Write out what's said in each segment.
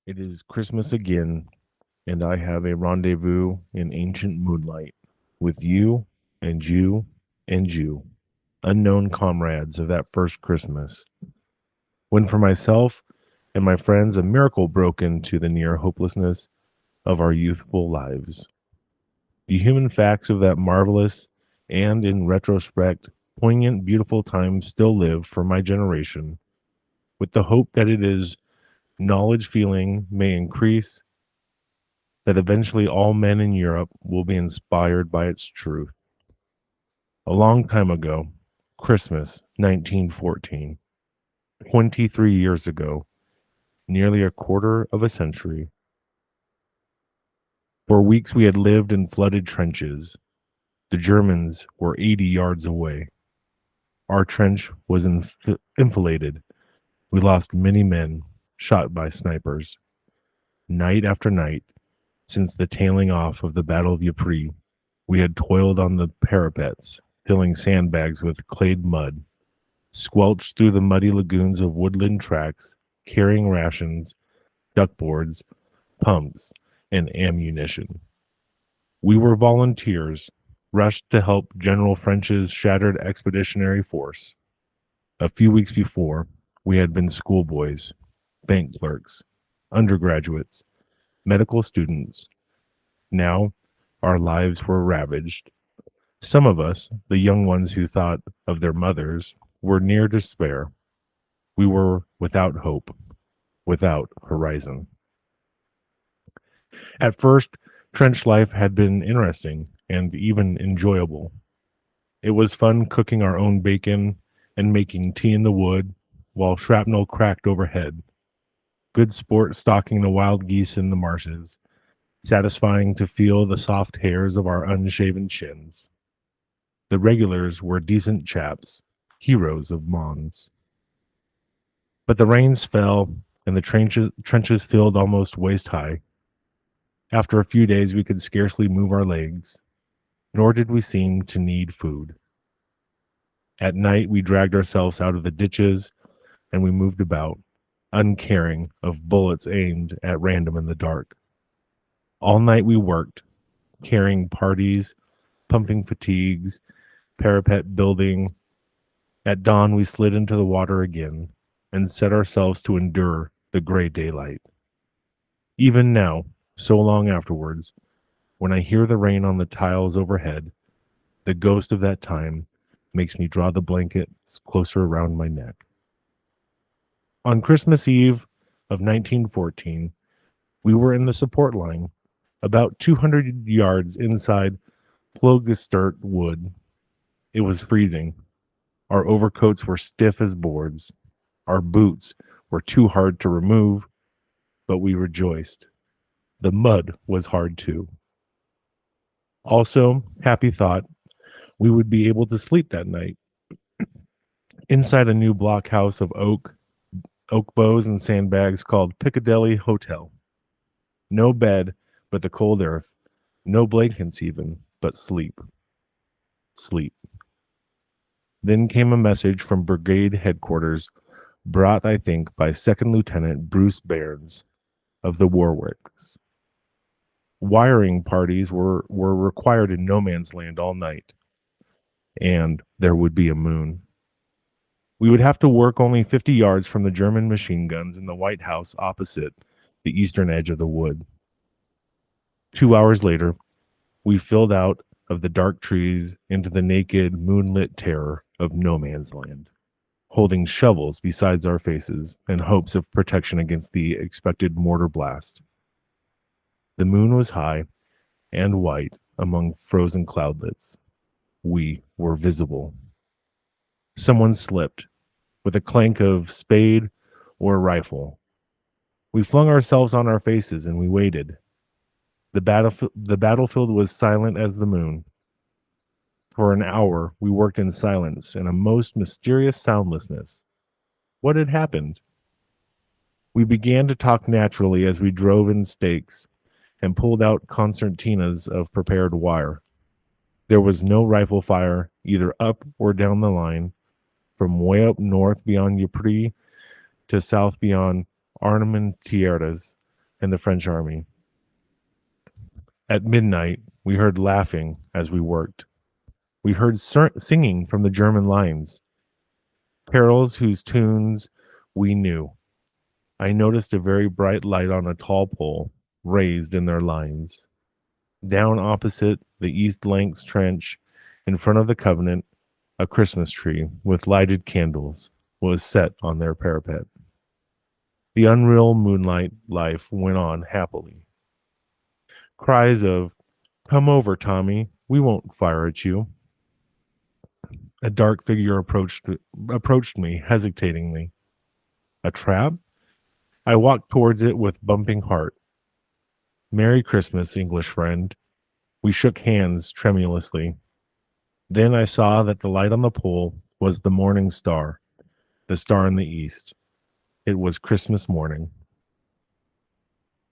It is Christmas again, and I have a rendezvous in ancient moonlight with you and you and you, unknown comrades of that first Christmas, when for myself and my friends a miracle broke into the near hopelessness of our youthful lives. The human facts of that marvelous and, in retrospect, poignant, beautiful time still live for my generation, with the hope that it is knowledge feeling may increase, that eventually all men in Europe will be inspired by its truth. A long time ago, Christmas 1914, 23 years ago, nearly a quarter of a century. For weeks we had lived in flooded trenches. The Germans were 80 yards away. Our trench was enfiladed. We lost many men, shot by snipers. Night after night, since the tailing off of the Battle of Ypres, we had toiled on the parapets, filling sandbags with clayed mud, squelched through the muddy lagoons of woodland tracks, carrying rations, duckboards, pumps, and ammunition. We were volunteers, rushed to help General French's shattered expeditionary force. A few weeks before, we had been schoolboys, bank clerks, undergraduates, medical students. Now, our lives were ravaged. Some of us, the young ones who thought of their mothers, were near despair. We were without hope, without horizon. At first, trench life had been interesting and even enjoyable. It was fun cooking our own bacon and making tea in the wood while shrapnel cracked overhead. Good sport stalking the wild geese in the marshes, satisfying to feel the soft hairs of our unshaven chins. The regulars were decent chaps, heroes of Mons. But the rains fell, and the trenches filled almost waist high. After a few days, we could scarcely move our legs, nor did we seem to need food. At night, we dragged ourselves out of the ditches, and we moved about, uncaring of bullets aimed at random in the dark. All night we worked, carrying parties, pumping fatigues, parapet building. At dawn, we slid into the water again and set ourselves to endure the gray daylight. Even now, so long afterwards, when I hear the rain on the tiles overhead, the ghost of that time makes me draw the blankets closer around my neck. On Christmas Eve of 1914, we were in the support line, about 200 yards inside Ploegestert Wood. It was freezing. Our overcoats were stiff as boards. Our boots were too hard to remove, but we rejoiced. The mud was hard too. Also, happy thought, we would be able to sleep that night inside a new blockhouse of oak bows and sandbags called Piccadilly Hotel. No bed, but the cold earth. No blankets even, but sleep. Sleep. Then came a message from brigade headquarters, brought, I think, by Second Lieutenant Bruce Bairns of the Warwicks. Wiring parties were required in no man's land all night, and there would be a moon. We would have to work only 50 yards from the German machine guns in the White House opposite the eastern edge of the wood. 2 hours later, we filled out of the dark trees into the naked, moonlit terror of no man's land, holding shovels beside our faces in hopes of protection against the expected mortar blast. The moon was high and white among frozen cloudlets. We were visible. Someone slipped with a clank of spade or rifle. We flung ourselves on our faces and we waited. The battlefield was silent as the moon. For an hour, we worked in silence in a most mysterious soundlessness. What had happened? We began to talk naturally as we drove in stakes and pulled out concertinas of prepared wire. There was no rifle fire either up or down the line, from way up north beyond Ypres to south beyond Armentia. and the French army. At midnight, we heard laughing as we worked. We heard singing from the German lines, carols whose tunes we knew. I noticed a very bright light on a tall pole, raised in their lines. Down opposite the East Lancs trench, in front of the Covenant, a Christmas tree with lighted candles was set on their parapet. The unreal moonlight life went on happily. Cries of, "Come over, Tommy, we won't fire at you." A dark figure approached me hesitatingly. A trap? I walked towards it with bumping heart. "Merry Christmas, English friend." We shook hands tremulously. Then I saw that the light on the pole was the morning star, the star in the east. It was Christmas morning.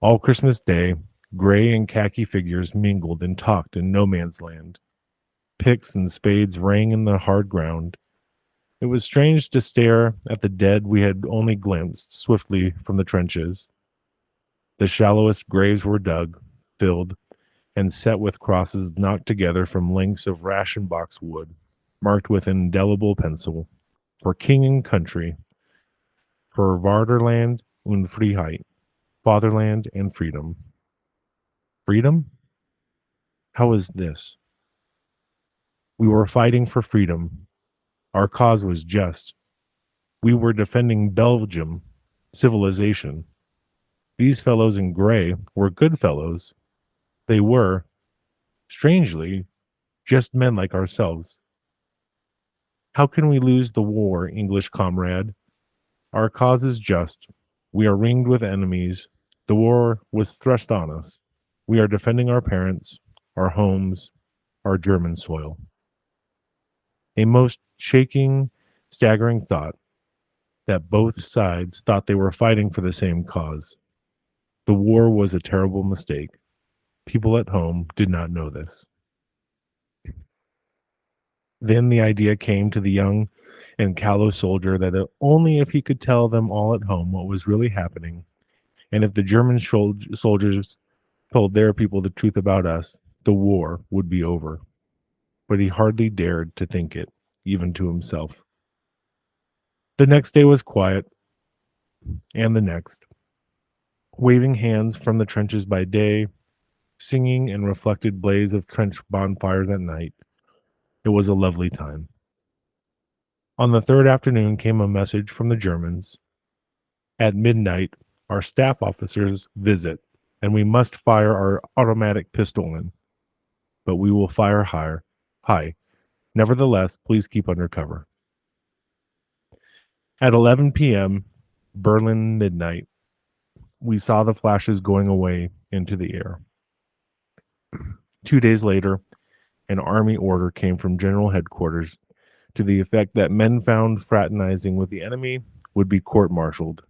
All Christmas Day, gray and khaki figures mingled and talked in no man's land. Picks and spades rang in the hard ground. It was strange to stare at the dead we had only glimpsed swiftly from the trenches. The shallowest graves were dug, filled, and set with crosses knocked together from lengths of ration box wood, marked with indelible pencil, "For King and Country, for Vaderland und Freiheit, Fatherland and Freedom." Freedom? How is this? We were fighting for freedom. Our cause was just. We were defending Belgium, civilization. These fellows in gray were good fellows. They were, strangely, just men like ourselves. How can we lose the war, English comrade? Our cause is just. We are ringed with enemies. The war was thrust on us. We are defending our parents, our homes, our German soil. A most shaking, staggering thought that both sides thought they were fighting for the same cause. The war was a terrible mistake. People at home did not know this. Then the idea came to the young and callow soldier that only if he could tell them all at home what was really happening, and if the German soldiers told their people the truth about us, the war would be over. But he hardly dared to think it, even to himself. The next day was quiet, and the next. Waving hands from the trenches by day, singing and reflected blaze of trench bonfires at night. It was a lovely time. On the third afternoon came a message from the Germans. At midnight, our staff officers visit, and we must fire our automatic pistol in. But we will fire high. Nevertheless, please keep under cover. At 11 p.m., Berlin midnight, we saw the flashes going away into the air. 2 days later, an army order came from General Headquarters to the effect that men found fraternizing with the enemy would be court-martialed,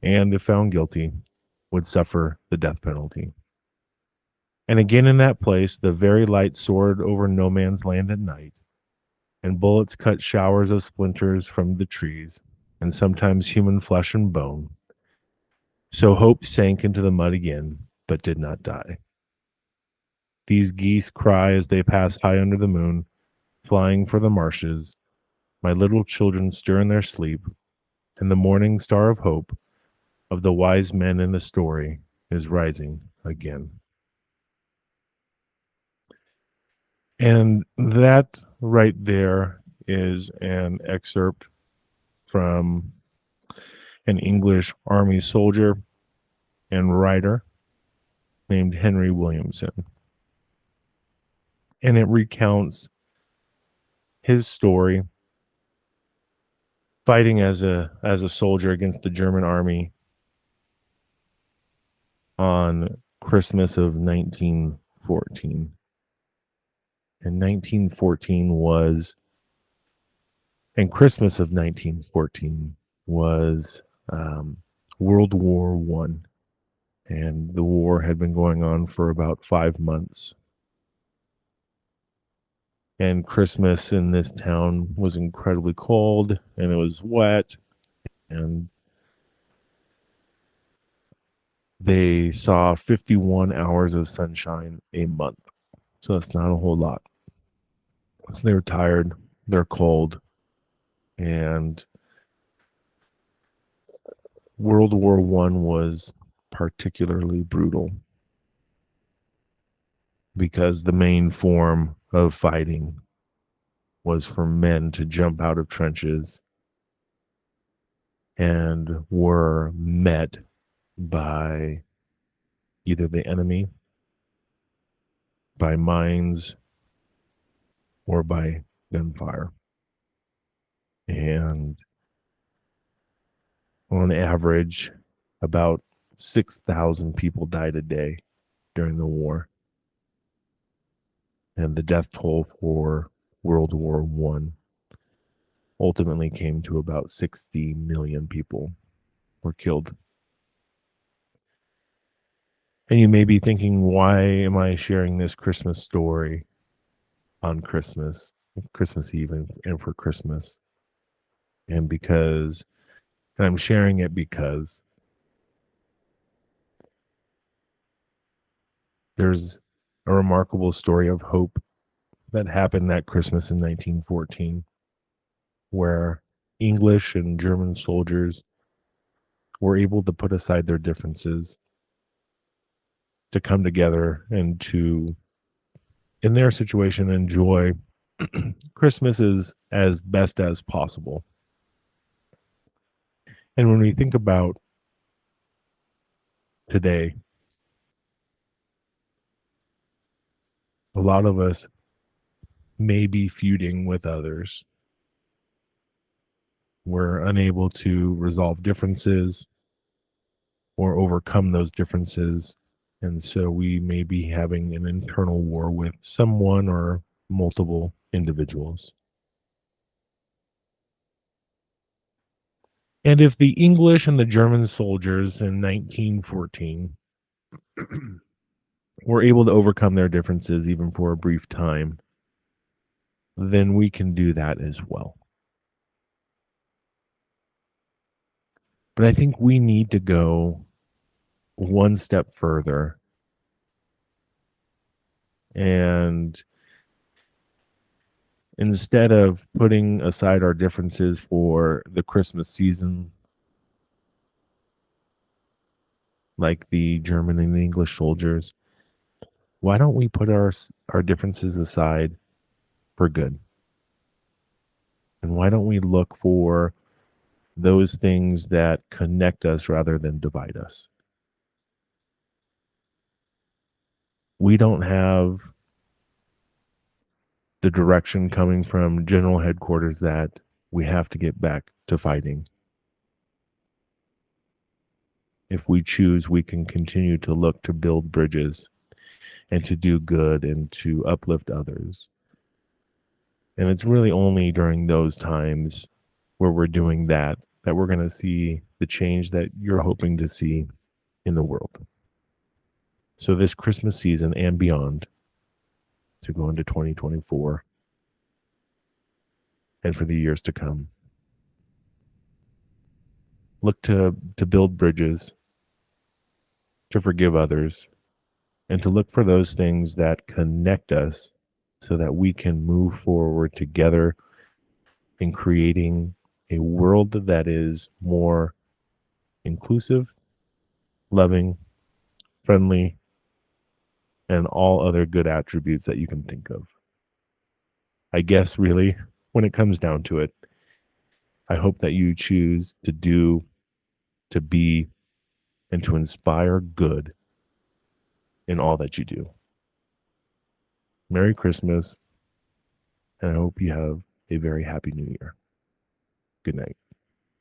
and if found guilty, would suffer the death penalty. And again in that place, the very light soared over no man's land at night, and bullets cut showers of splinters from the trees, and sometimes human flesh and bone. So hope sank into the mud again, but did not die. These geese cry as they pass high under the moon, flying for the marshes. My little children stir in their sleep, and the morning star of hope of the wise men in the story is rising again. And that right there is an excerpt from an English Army soldier and writer named Henry Williamson. And it recounts his story fighting as a soldier against the German army on Christmas of 1914. And 1914 was, and Christmas of 1914 was World War One, and the war had been going on for about 5 months. And Christmas in this town was incredibly cold, and it was wet, and they saw 51 hours of sunshine a month. So that's not a whole lot. So they were tired, they're cold, and World War One was particularly brutal because the main form of fighting was for men to jump out of trenches and were met by either the enemy, by mines, or by gunfire. And on average, about 6,000 people died a day during the war. And the death toll for World War One ultimately came to about 60 million people were killed. And you may be thinking, why am I sharing this Christmas story on Christmas Eve, and for Christmas? And I'm sharing it because there's a remarkable story of hope that happened that Christmas in 1914, where English and German soldiers were able to put aside their differences to come together and to, in their situation, enjoy Christmas as best as possible. And when we think about today, a lot of us may be feuding with others. We're unable to resolve differences or overcome those differences. And so we may be having an internal war with someone or multiple individuals. And if the English and the German soldiers in 1914 were able to overcome their differences even for a brief time, then we can do that as well. But I think we need to go one step further and instead of putting aside our differences for the Christmas season, like the German and the English soldiers, why don't we put our differences aside for good? And why don't we look for those things that connect us rather than divide us? We don't have the direction coming from general headquarters that we have to get back to fighting. If we choose, we can continue to look to build bridges and to do good and to uplift others. And it's really only during those times where we're doing that that we're going to see the change that you're hoping to see in the world. So this Christmas season and beyond, to go into 2024 and for the years to come, look to build bridges, to forgive others, and to look for those things that connect us so that we can move forward together in creating a world that is more inclusive, loving, friendly, and all other good attributes that you can think of. I guess really, when it comes down to it, I hope that you choose to do, to be, and to inspire good in all that you do. Merry Christmas, and I hope you have a very happy New Year. Good night.